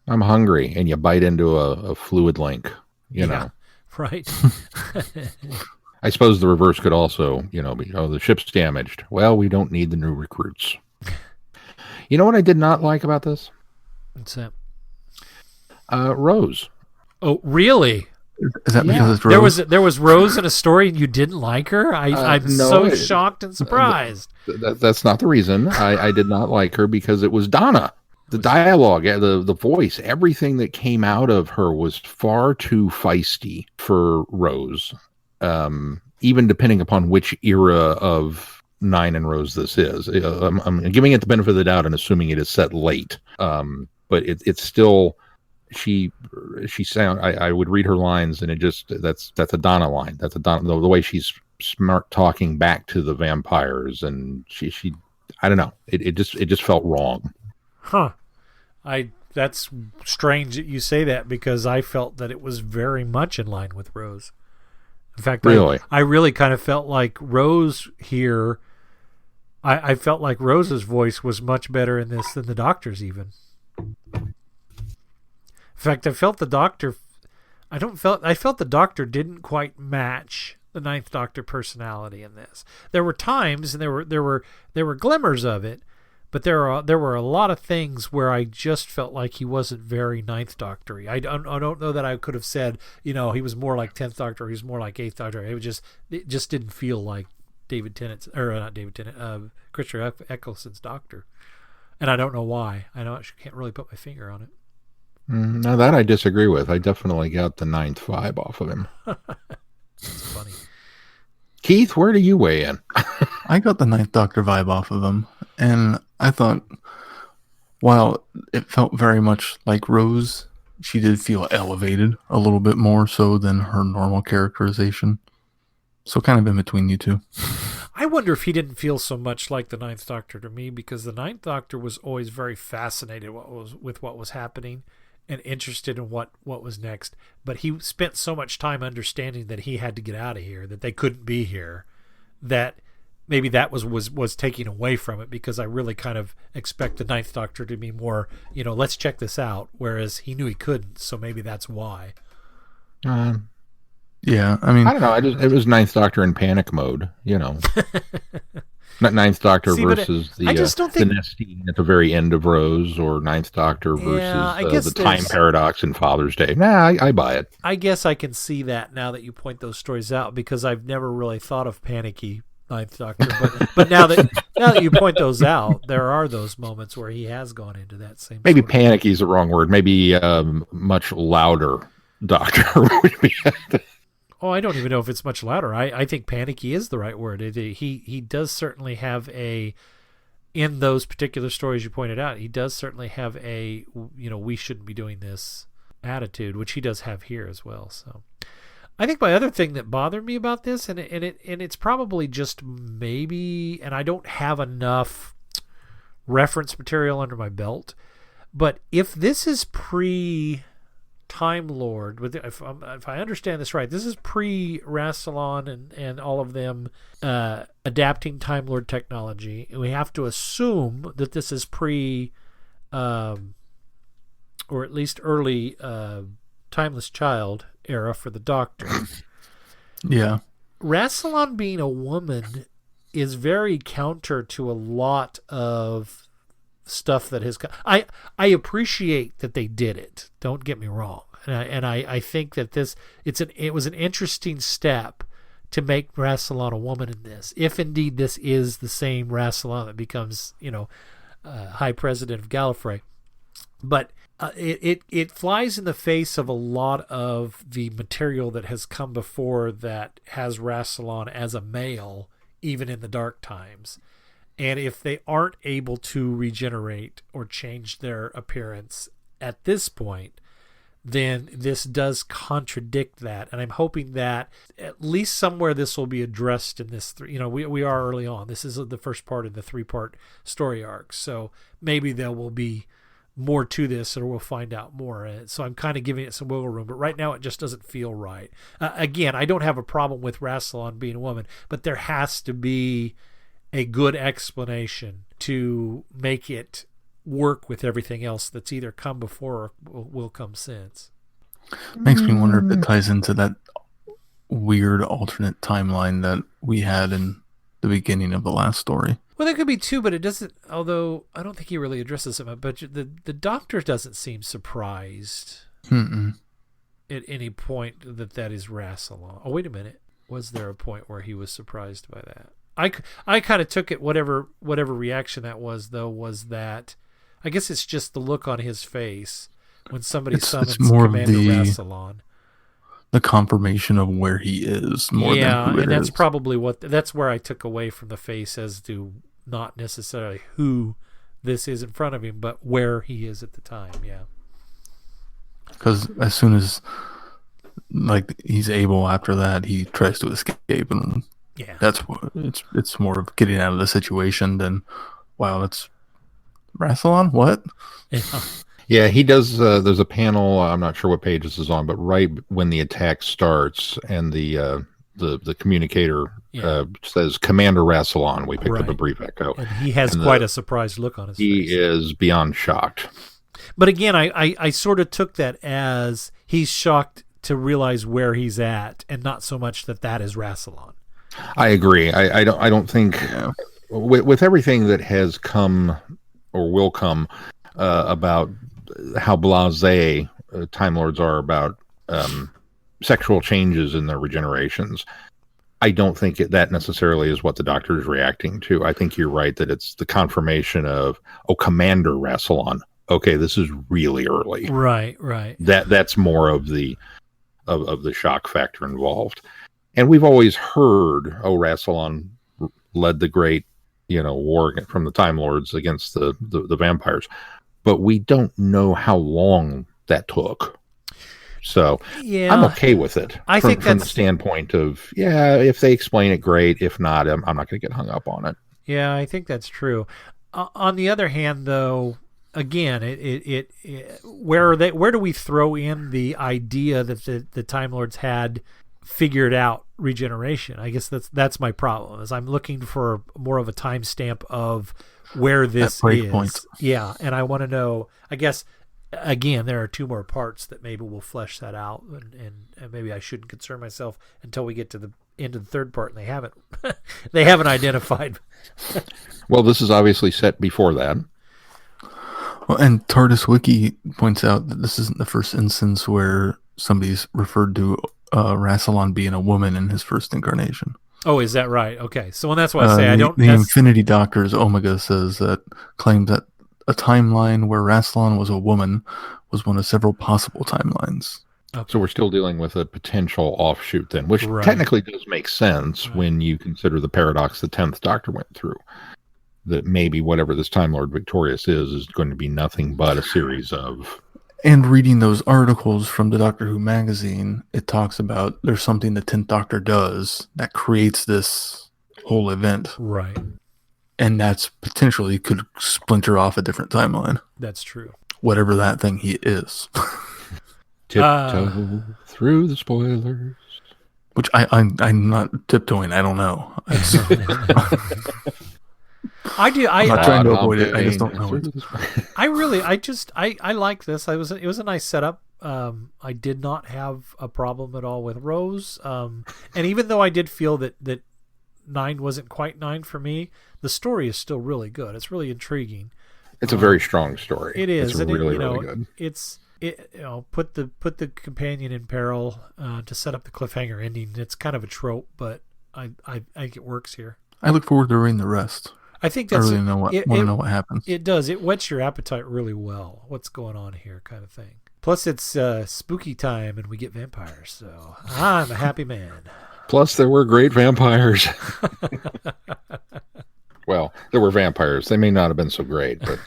I'm hungry, and you bite into a fluid link, you know. Right. I suppose the reverse could also, be, the ship's damaged. Well, we don't need the new recruits. You know what I did not like about this? What's that? Rose. Oh, really? Is that because it's Rose? There was Rose in a story and you didn't like her? I'm so shocked and surprised. That's not the reason. I did not like her because it was Donna. The dialogue, the voice, everything that came out of her was far too feisty for Rose. Even depending upon which era of Nine and Rose this is. I'm giving it the benefit of the doubt and assuming it is set late. But it's still... She sound. I would read her lines, and that's a Donna line. That's a Donna. The way she's smart talking back to the vampires, and she I don't know. It just felt wrong. Huh. That's strange that you say that because I felt that it was very much in line with Rose. In fact, really? I really kind of felt like Rose here. I felt like Rose's voice was much better in this than the Doctor's even. In fact, I felt the Doctor. I felt the Doctor didn't quite match the Ninth Doctor personality in this. There were times, and there were glimmers of it, but there were a lot of things where I just felt like he wasn't very Ninth Doctor-y. I don't know that I could have said, he was more like 10th Doctor, he was more like 8th Doctor. It just didn't feel like Christopher Eccleston's Doctor, and I don't know why. I can't really put my finger on it. Now that I disagree with. I definitely got the ninth vibe off of him. It's funny. Keith, where do you weigh in? I got the Ninth Doctor vibe off of him, and I thought, while it felt very much like Rose, she did feel elevated a little bit more so than her normal characterization. So kind of in between you two. I wonder if he didn't feel so much like the Ninth Doctor to me, because the Ninth Doctor was always very fascinated with what was happening and interested in what was next. But he spent so much time understanding that he had to get out of here, that they couldn't be here, that maybe that was taking away from it, because I really kind of expect the Ninth Doctor to be more, let's check this out, whereas he knew he couldn't, so maybe that's why. Yeah, I mean... I don't know, it was Ninth Doctor in panic mode, Not Ninth Doctor versus the Nestine at the very end of Rose, or Ninth Doctor versus the time paradox in Father's Day. I buy it. I guess I can see that now that you point those stories out, because I've never really thought of panicky Ninth Doctor. But now that you point those out, there are those moments where he has gone into that same. Maybe panicky is the wrong word. Maybe much louder Doctor would be. Oh, I don't even know if it's much louder. I think panicky is the right word. He does certainly have in those particular stories you pointed out, he does certainly have we shouldn't be doing this attitude, which he does have here as well. So I think my other thing that bothered me about this, and it's probably just maybe, and I don't have enough reference material under my belt, but if this is Time Lord, if I understand this right, this is pre-Rassilon and all of them adapting Time Lord technology. And we have to assume that this is or at least early Timeless Child era for the Doctor. Yeah. Rassilon being a woman is very counter to a lot of stuff that has. I appreciate that they did it. Don't get me wrong, and I think that it was an interesting step to make Rassilon a woman in this. If indeed this is the same Rassilon that becomes High President of Gallifrey, but it flies in the face of a lot of the material that has come before that has Rassilon as a male, even in the Dark Times. And if they aren't able to regenerate or change their appearance at this point, then this does contradict that. And I'm hoping that at least somewhere this will be addressed in this. We are early on. This is the first part of the 3-part story arc. So maybe there will be more to this, or we'll find out more. So I'm kind of giving it some wiggle room. But right now it just doesn't feel right. Again, I don't have a problem with Rassilon being a woman, but there has to be a good explanation to make it work with everything else that's either come before or will come since. Makes me wonder if it ties into that weird alternate timeline that we had in the beginning of the last story. Well, there could be two, but it doesn't, although I don't think he really addresses it, but the Doctor doesn't seem surprised at any point that is Rassilon. Oh, wait a minute. Was there a point where he was surprised by that? I kind of took it, whatever reaction that was, though, was that I guess it's just the look on his face when somebody summons Commander Rassilon. The confirmation of where he is more than who it and that's is. probably that's where I took away from the face as to not necessarily who this is in front of him, but where he is at the time. Yeah. Because as soon as he's able after that, he tries to escape, and that's what it's more of getting out of the situation than it's Rassilon. What? Yeah. Yeah, he does. There's a panel. I'm not sure what page this is on, but right when the attack starts and the communicator says Commander Rassilon, we picked up a brief echo. And he has quite a surprised look on his face. He is beyond shocked. But again, I sort of took that as he's shocked to realize where he's at, and not so much that is Rassilon. I agree. I don't think with everything that has come or will come about how blasé Time Lords are about sexual changes in their regenerations, I don't think that necessarily is what the Doctor is reacting to. I think you're right that it's the confirmation of, Commander Rassilon. Okay, this is really early. Right. That's more of the shock factor involved. And we've always heard, Rassilon led the great, war from the Time Lords against the vampires. But we don't know how long that took. So I'm okay with it. I think from the standpoint of, if they explain it, great. If not, I'm not going to get hung up on it. Yeah, I think that's true. On the other hand, though, again, where do we throw in the idea that the Time Lords had figured out regeneration? I guess that's my problem, is I'm looking for more of a timestamp of where this is. Point. Yeah, and I want to know, I guess, again, there are 2 more parts that maybe will flesh that out, and maybe I shouldn't concern myself until we get to the end of the 3rd part, and they haven't identified. Well, this is obviously set before that. Well, and TARDIS Wiki points out that this isn't the first instance where somebody's referred to Rassilon being a woman in his first incarnation. Oh, is that right? Okay, so that's why I say I don't. The Infinity Doctor's Omega claims that a timeline where Rassilon was a woman was one of several possible timelines. Okay. So we're still dealing with a potential offshoot then, which technically does make sense when you consider the paradox the 10th Doctor went through. That maybe whatever this Time Lord Victorious is going to be nothing but a series of... And reading those articles from the Doctor Who magazine, it talks about there's something the 10th Doctor does that creates this whole event. Right. And that's potentially could splinter off a different timeline. That's true. Whatever that thing he is. Tiptoe through the spoilers. Which I'm not tiptoeing. I don't know. I do. I'm not trying to avoid it. I just don't know it. I like this. It was a nice setup. I did not have a problem at all with Rose. And even though I did feel that 9 wasn't quite 9 for me, the story is still really good. It's really intriguing. It's a very strong story. It is. It's really good. Put the companion in peril to set up the cliffhanger ending. It's kind of a trope, but I think it works here. I look forward to reading the rest. I think I that's really want to know what happens. It does. It whets your appetite really well. What's going on here, kind of thing. Plus, it's spooky time, and we get vampires, so I'm a happy man. Plus, there were great vampires. Well, there were vampires. They may not have been so great, but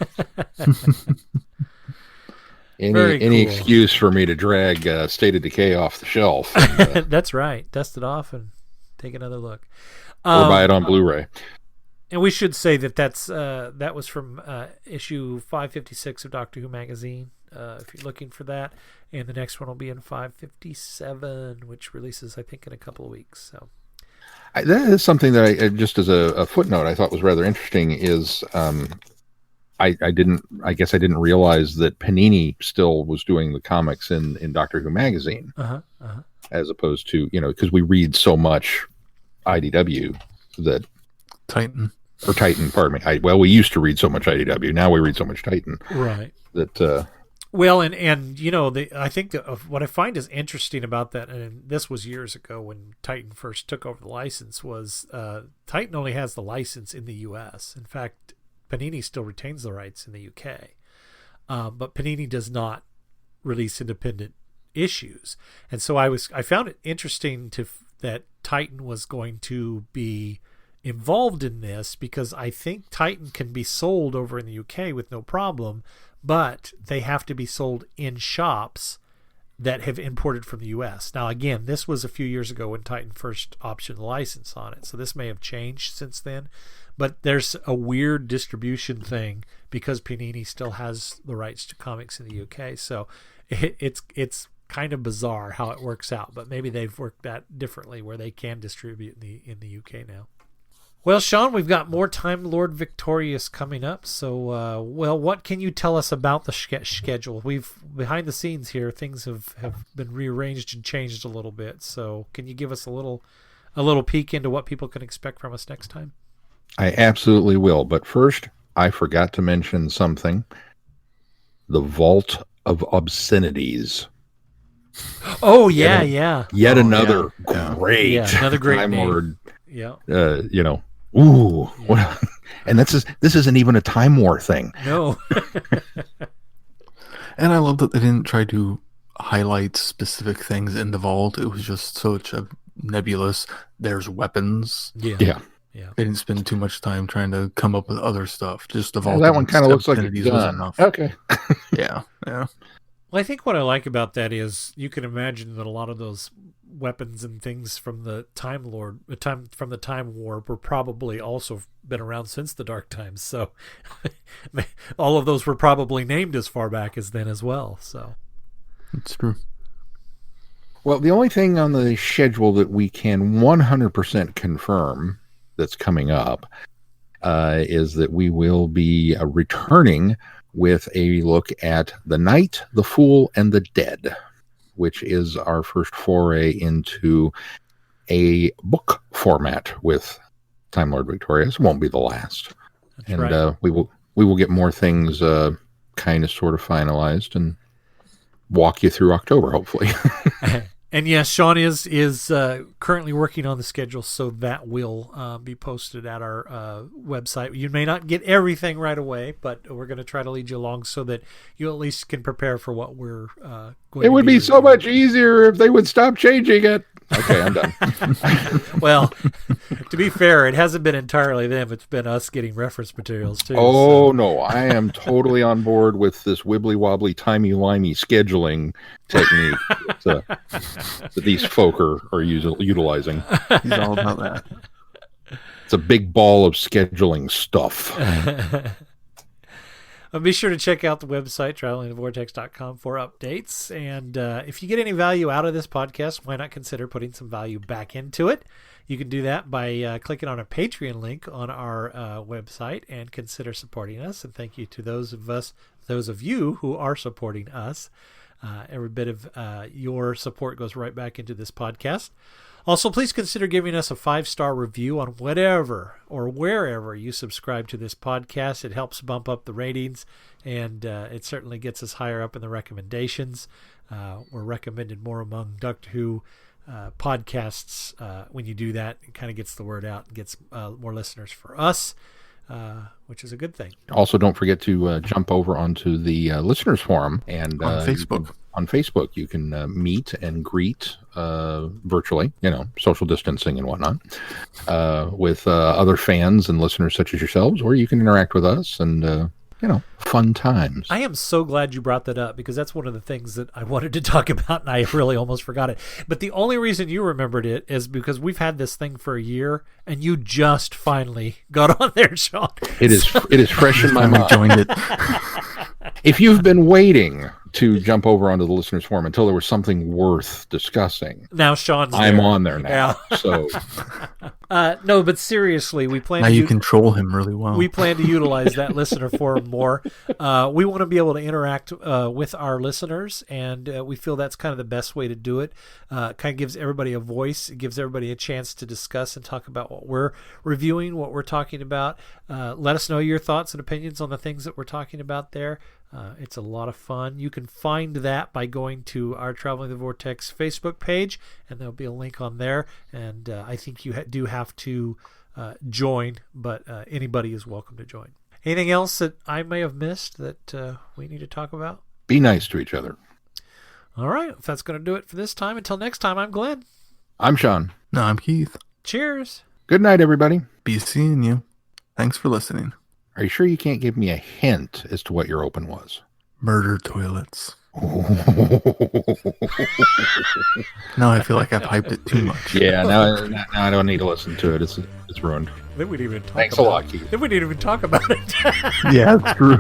any excuse for me to drag State of Decay off the shelf. And, that's right. Dust it off and take another look. Or buy it on Blu-ray. And we should say that was from issue 556 of Doctor Who magazine, if you're looking for that. And the next one will be in 557, which releases, I think, in a couple of weeks. So that is something that I just as a footnote I thought was rather interesting. Is I guess I didn't realize that Panini still was doing the comics in Doctor Who magazine, as opposed to because we read so much IDW that Titan. Pardon me. We used to read so much IDW. Now we read so much Titan. Right. That. Well, and I think what I find is interesting about that, and this was years ago when Titan first took over the license, was Titan only has the license in the U.S. In fact, Panini still retains the rights in the U.K., but Panini does not release independent issues, and so I found it interesting that Titan was going to be involved in this, because I think Titan can be sold over in the UK with no problem, but they have to be sold in shops that have imported from the US. Now, again, this was a few years ago when Titan first optioned the license on it, so this may have changed since then, but there's a weird distribution thing because Panini still has the rights to comics in the UK, so it's kind of bizarre how it works out, but maybe they've worked that differently where they can distribute in the UK now. Well, Sean, we've got more Time Lord Victorious coming up. So, what can you tell us about the schedule? Behind the scenes here, things have been rearranged and changed a little bit. So, can you give us a little peek into what people can expect from us next time? I absolutely will. But first, I forgot to mention something. The Vault of Obscenities. Oh, yeah. Yet another great another great Time name. Lord. Yeah. Ooh. Yeah. And this isn't even a Time War thing. No. And I love that they didn't try to highlight specific things in the vault. It was just such a nebulous, there's weapons. Yeah. They didn't spend too much time trying to come up with other stuff. Just the vault. Well, that one kind of looks like a was gun. enough. Okay. Yeah. Well, I think what I like about that is you can imagine that a lot of those weapons and things from the Time War were probably also been around since the Dark Times. So all of those were probably named as far back as then as well. So it's true. Well, the only thing on the schedule that we can 100% confirm that's coming up is that we will be returning with a look at The Knight, the Fool, and the Dead, which is our first foray into a book format with Time Lord Victorious. Won't be the last. That's and right. we will get more things kind of sort of finalized and walk you through October, hopefully. And yes, Sean is currently working on the schedule, so that will be posted at our website. You may not get everything right away, but we're going to try to lead you along so that you at least can prepare for what we're going to be. It would be so much easier if they would stop changing it. Okay, I'm done. Well, to be fair, it hasn't been entirely them. It's been us getting reference materials, too. Oh, no. I am totally on board with this wibbly-wobbly, timey-wimey scheduling technique that these folk are utilizing. He's all about that. It's a big ball of scheduling stuff. Be sure to check out the website, travelingthevortex.com, for updates. And if you get any value out of this podcast, why not consider putting some value back into it? You can do that by clicking on a Patreon link on our website and consider supporting us. And thank you to those of you who are supporting us. Every bit of your support goes right back into this podcast. Also, please consider giving us a 5-star review on whatever or wherever you subscribe to this podcast. It helps bump up the ratings, and it certainly gets us higher up in the recommendations. We're recommended more among Doctor Who podcasts. When you do that, it kind of gets the word out and gets more listeners for us. which is a good thing. Also, don't forget to jump over onto the listeners forum and On Facebook. On Facebook, you can meet and greet virtually, social distancing and whatnot, with other fans and listeners such as yourselves, or you can interact with us and, fun times. I am so glad you brought that up because that's one of the things that I wanted to talk about and I really almost forgot it. But the only reason you remembered it is because we've had this thing for a year and you just finally got on there, Sean. It is fresh in my mind. Joined it. If you've been waiting to jump over onto the listeners forum until there was something worth discussing, now Sean's there. I'm on there now. Yeah. So no, but seriously, we plan Now to you control him really well. We plan to utilize that listener forum more. We want to be able to interact with our listeners, and we feel that's kind of the best way to do it. Kind of gives everybody a voice. It gives everybody a chance to discuss and talk about what we're reviewing, what we're talking about. Let us know your thoughts and opinions on the things that we're talking about there. It's a lot of fun. You can find that by going to our Traveling the Vortex Facebook page, and there'll be a link on there. And I think you do have to join, but anybody is welcome to join. Anything else that I may have missed that we need to talk about? be nice to each other. All right. If that's going to do it for this time, until next time, I'm Glenn. I'm Sean. No, I'm Keith. Cheers. Good night, everybody. Be seeing you. Thanks for listening. Are you sure you can't give me a hint as to what your open was? Murder toilets. Now I feel like I've hyped it too much. Yeah, now I don't need to listen to it. It's ruined. Then we didn't even talk Thanks about a lot, Keith. Then we didn't even talk about it. Yeah, it's true.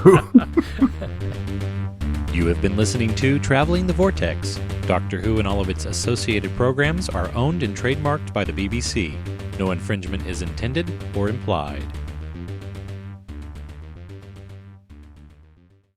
You have been listening to Traveling the Vortex. Doctor Who and all of its associated programs are owned and trademarked by the BBC. No infringement is intended or implied.